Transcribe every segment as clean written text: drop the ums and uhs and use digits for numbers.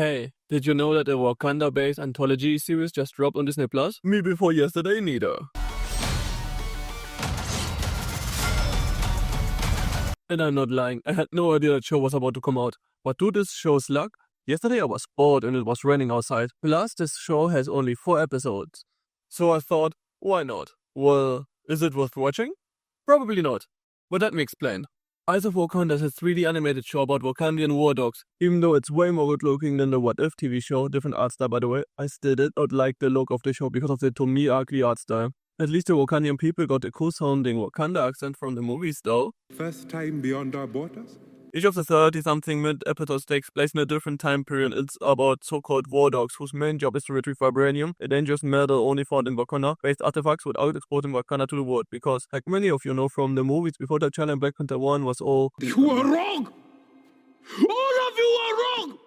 Hey, did you know that a Wakanda-based anthology series just dropped on Disney Plus? Me before yesterday neither. And I'm not lying, I had no idea that show was about to come out. But to this show's luck, yesterday I was bored and it was raining outside. Plus this show has only 4 episodes. So I thought, why not? Well, is it worth watching? Probably not. But let me explain. Eyes of Wakanda is a 3D animated show about Wakandan War Dogs. Even though it's way more good looking than the What If TV show, different art style by the way, I still did not like the look of the show because of the to me ugly art style. At least the Wakandian people got a cool sounding Wakanda accent from the movies though. First time beyond our borders? Each of the 30-something mid-episodes takes place in a different time period. It's about so-called war dogs whose main job is to retrieve vibranium, a dangerous metal only found in Wakanda-based artifacts without exporting Wakanda to the world. Because, like many of you know from the movies before the challenge, Black Panther 1 was all... You are wrong! All of you are wrong!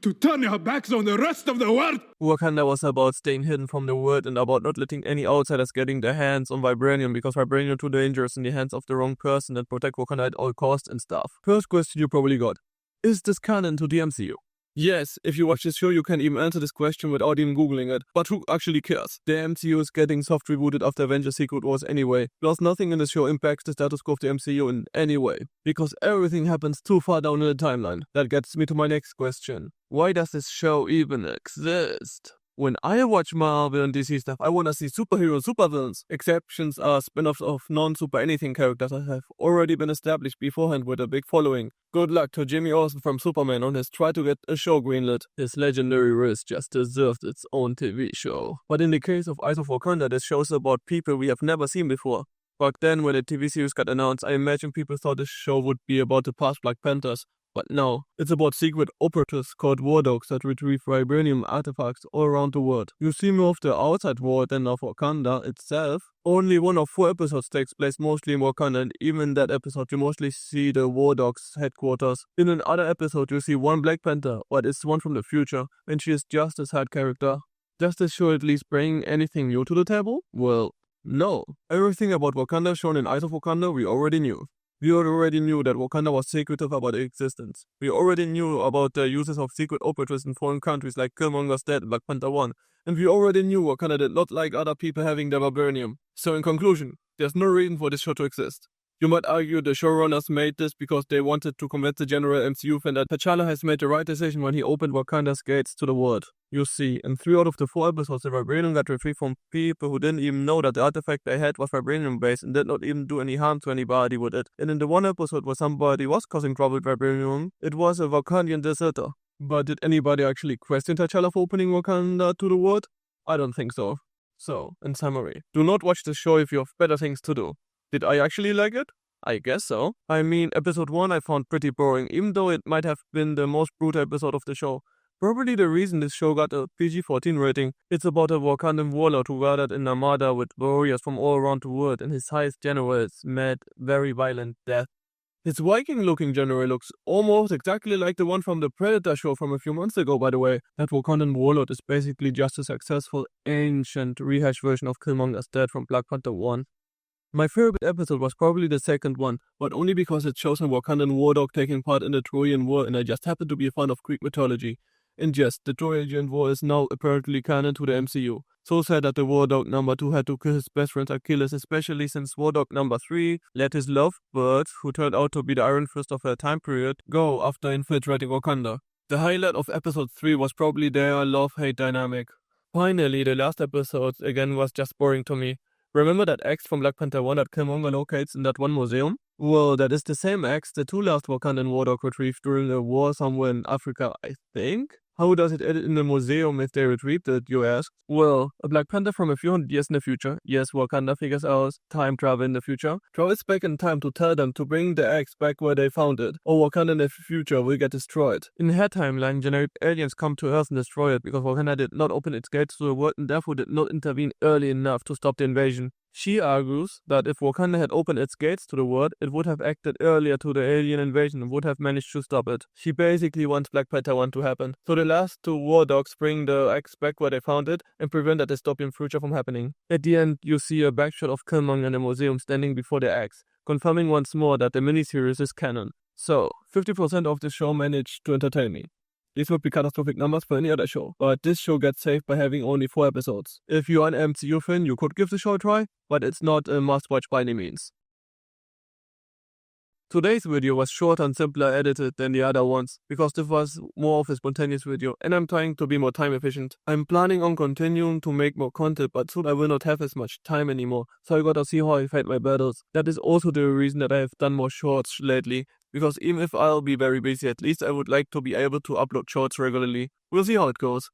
To turn your backs on the rest of the world! Wakanda was about staying hidden from the world and about not letting any outsiders getting their hands on vibranium because vibranium too dangerous in the hands of the wrong person and protect Wakanda at all costs and stuff. First question you probably got. Is this canon to the MCU? Yes, if you watch this show you can even answer this question without even googling it. But who actually cares? The MCU is getting soft rebooted after Avengers Secret Wars anyway. Plus nothing in the show impacts the status quo of the MCU in any way. Because everything happens too far down in the timeline. That gets me to my next question. Why does this show even exist? When I watch Marvel and DC stuff, I wanna see superheroes and supervillains. Exceptions are spin-offs of non-super anything characters that have already been established beforehand with a big following. Good luck to Jimmy Olsen from Superman on his try to get a show greenlit. His legendary race just deserved its own TV show. But in the case of Eyes of Wakanda, this show's about people we have never seen before. Back then, when the TV series got announced, I imagine people thought this show would be about the past Black Panthers. But no, it's about secret operatives called War Dogs that retrieve vibranium artifacts all around the world. You see more of the outside world than of Wakanda itself. Only one of 4 episodes takes place mostly in Wakanda, and even in that episode you mostly see the War Dogs headquarters. In another episode you see one Black Panther, but it's one from the future, and she is just a side character. Does this show at least bring anything new to the table? Well, no. Everything about Wakanda shown in Eyes of Wakanda we already knew. We already knew that Wakanda was secretive about its existence. We already knew about the uses of secret operatives in foreign countries like Killmonger's dead in Black Panther 1. And we already knew Wakanda did not like other people having their vibranium. So in conclusion, there's no reason for this show to exist. You might argue the showrunners made this because they wanted to convince the general MCU fan that T'Challa has made the right decision when he opened Wakanda's gates to the world. You see, in 3 out of the 4 episodes, the vibranium got retrieved from people who didn't even know that the artifact they had was vibranium-based and did not even do any harm to anybody with it. And in the one episode where somebody was causing trouble with vibranium, it was a Wakandian deserter. But did anybody actually question T'Challa for opening Wakanda to the world? I don't think so. So, in summary, do not watch the show if you have better things to do. Did I actually like it? I guess so. I mean, episode 1 I found pretty boring, even though it might have been the most brutal episode of the show. Probably the reason this show got a PG-13 rating. It's about a Wakandan warlord who gathered in Armada with warriors from all around the world, and his highest generals met very violent death. His Viking-looking general looks almost exactly like the one from the Predator show from a few months ago, by the way. That Wakandan warlord is basically just a successful, ancient, rehashed version of Killmonger's dead from Black Panther 1. My favorite episode was probably the second one, but only because it shows a Wakandan war dog taking part in the Trojan War and I just happen to be a fan of Greek mythology. And yes, the Trojan War is now apparently canon to the MCU. So sad that the War Dog number 2 had to kill his best friend Achilles, especially since War Dog number 3 let his lovebird, who turned out to be the Iron Fist of her time period, go after infiltrating Wakanda. The highlight of episode 3 was probably their love-hate dynamic. Finally, the last episode again was just boring to me. Remember that axe from Black Panther 1 that Killmonger locates in that one museum? Well, that is the same axe the 2 last Wakandan War Dog retrieved during the war somewhere in Africa, I think? How does it edit in the museum if they retrieved it, you ask? Well, a Black Panther from a few hundred years in the future, yes, Wakanda figures out time travel in the future, travels back in time to tell them to bring the axe back where they found it, or Wakanda in the future will get destroyed. In her timeline, generic aliens come to Earth and destroy it because Wakanda did not open its gates to the world and therefore did not intervene early enough to stop the invasion. She argues that if Wakanda had opened its gates to the world, it would have acted earlier to the alien invasion and would have managed to stop it. She basically wants Black Panther 1 to happen. So the last 2 war dogs bring the axe back where they found it and prevent that dystopian future from happening. At the end, you see a backshot of Killmonger in the museum standing before the axe, confirming once more that the miniseries is canon. So, 50% of the show managed to entertain me. These would be catastrophic numbers for any other show, but this show gets saved by having only 4 episodes. If you are an MCU fan, you could give the show a try, but it's not a must-watch by any means. Today's video was shorter and simpler edited than the other ones, because this was more of a spontaneous video, and I'm trying to be more time efficient. I'm planning on continuing to make more content, but soon I will not have as much time anymore, so I gotta see how I fight my battles. That is also the reason that I have done more shorts lately, because even if I'll be very busy, at least I would like to be able to upload shorts regularly. We'll see how it goes.